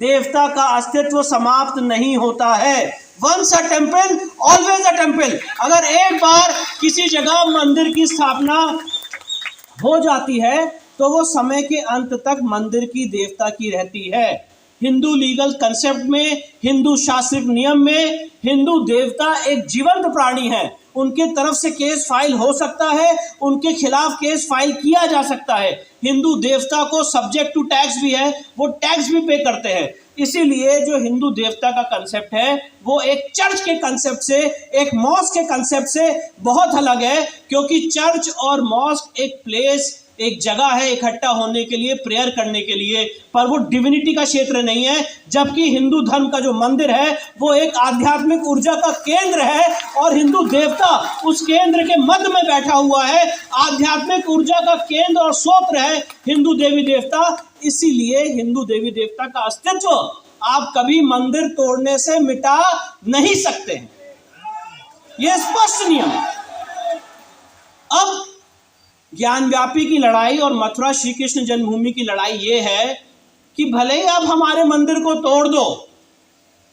देवता का अस्तित्व समाप्त नहीं होता है। Once a temple always a temple. अगर एक बार किसी जगह मंदिर की स्थापना हो जाती है तो वो समय के अंत तक मंदिर की देवता की रहती है। हिंदू लीगल कंसेप्ट में, हिंदू शास्त्रिक नियम में, हिंदू देवता एक जीवंत प्राणी है। उनके तरफ से केस फाइल हो सकता है, उनके खिलाफ केस फाइल किया जा सकता है। हिंदू देवता को सब्जेक्ट टू टैक्स भी है, वो टैक्स भी पे करते हैं। इसीलिए जो हिंदू देवता का कंसेप्ट है वो एक चर्च के कंसेप्ट से, एक मॉस्क के कंसेप्ट से बहुत अलग है, क्योंकि चर्च और मॉस्क एक प्लेस, एक जगह है इकट्ठा होने के लिए, प्रेयर करने के लिए, पर वो डिविनिटी का क्षेत्र नहीं है। जबकि हिंदू धर्म का जो मंदिर है वो एक आध्यात्मिक ऊर्जा का केंद्र है और हिंदू देवता उस केंद्र के मध्य में बैठा हुआ है। आध्यात्मिक ऊर्जा का केंद्र और स्रोत है हिंदू देवी देवता। इसीलिए हिंदू देवी देवता का अस्तित्व आप कभी मंदिर तोड़ने से मिटा नहीं सकते हैं, यह स्पष्ट नियम है। अब ज्ञानव्यापी की लड़ाई और मथुरा श्री कृष्ण जन्मभूमि की लड़ाई ये है कि भले ही आप हमारे मंदिर को तोड़ दो,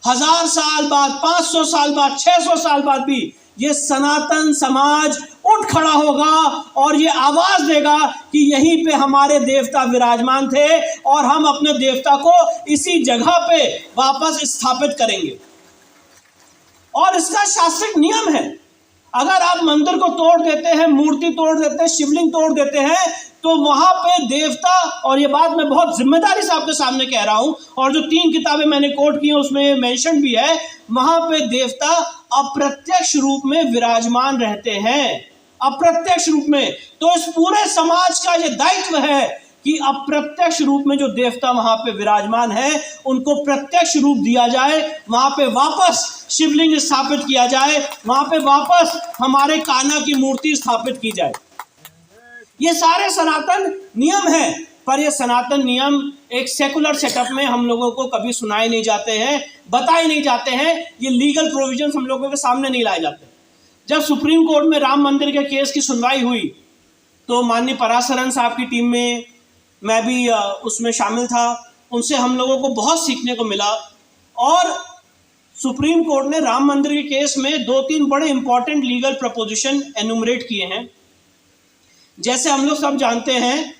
1000 साल बाद, 500 साल बाद, 600 साल बाद भी ये सनातन समाज उठ खड़ा होगा और ये आवाज देगा कि यहीं पे हमारे देवता विराजमान थे और हम अपने देवता को इसी जगह पे वापस स्थापित करेंगे। और इसका शास्त्रिक नियम है, अगर आप मंदिर को तोड़ देते हैं, मूर्ति तोड़ देते हैं, शिवलिंग तोड़ देते हैं, तो वहां पे देवता, और ये बात मैं बहुत जिम्मेदारी से आपके सामने कह रहा हूं, और जो 3 किताबें मैंने कोट की हैं उसमें मेंशन भी है, वहां पे देवता अप्रत्यक्ष रूप में विराजमान रहते हैं, अप्रत्यक्ष रूप में। तो इस पूरे समाज का ये दायित्व है कि अप्रत्यक्ष रूप में जो देवता वहां पे विराजमान है उनको प्रत्यक्ष रूप दिया जाए, वहां पे वापस शिवलिंग स्थापित किया जाए, वहां पे वापस हमारे कान्हा की मूर्ति स्थापित की जाए। ये सारे सनातन नियम हैं, पर ये सनातन नियम एक सेकुलर सेटअप में हम लोगों को कभी सुनाए नहीं जाते हैं, बताए नहीं जाते हैं। ये लीगल प्रोविजंस हम लोगों के सामने नहीं लाए जाते। जब सुप्रीम कोर्ट में राम मंदिर के केस की सुनवाई हुई तो माननीय पराशरन साहब की टीम में मैं भी उसमें शामिल था, उनसे हम लोगों को बहुत सीखने को मिला। और सुप्रीम कोर्ट ने राम मंदिर के केस में 2-3 बड़े इंपॉर्टेंट लीगल प्रपोजिशन एनुमरेट किए हैं। जैसे हम लोग सब जानते हैं,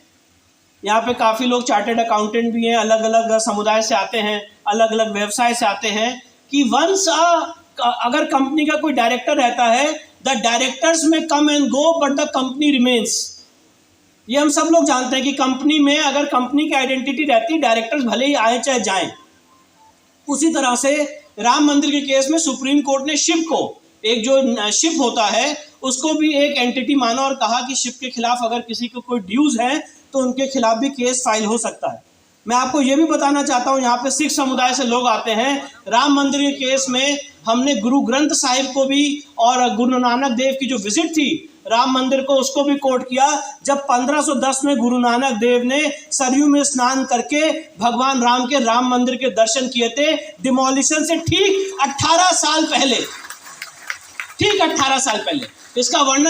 यहाँ पे काफ़ी लोग चार्टर्ड अकाउंटेंट भी हैं, अलग अलग समुदाय से आते हैं, अलग अलग व्यवसाय से आते हैं, कि वंस अगर कंपनी का कोई डायरेक्टर रहता है, द डायरेक्टर्स में come and go but the company remains. ये हम सब लोग जानते हैं कि कंपनी में अगर कंपनी की आइडेंटिटी रहती, डायरेक्टर्स भले ही आए चाहे जाएं। उसी तरह से राम मंदिर के केस में सुप्रीम कोर्ट ने शिप को, एक जो शिप होता है उसको भी एक एंटिटी माना और कहा कि शिप के खिलाफ अगर किसी को कोई ड्यूज है तो उनके खिलाफ भी केस फाइल हो सकता है। मैं आपको ये भी बताना चाहता हूँ, यहाँ पे सिख समुदाय से लोग आते हैं। राम मंदिर के केस में हमने गुरु ग्रंथ साहिब को भी और गुरु नानक देव की जो विजिट थी राम मंदिर को, उसको भी कोट किया। जब 1510 में गुरु नानक देव ने सरयू में स्नान करके भगवान राम के राम मंदिर के दर्शन किए थे, डिमोलिशन से ठीक 18 साल पहले, ठीक 18 साल पहले। इसका वर्णन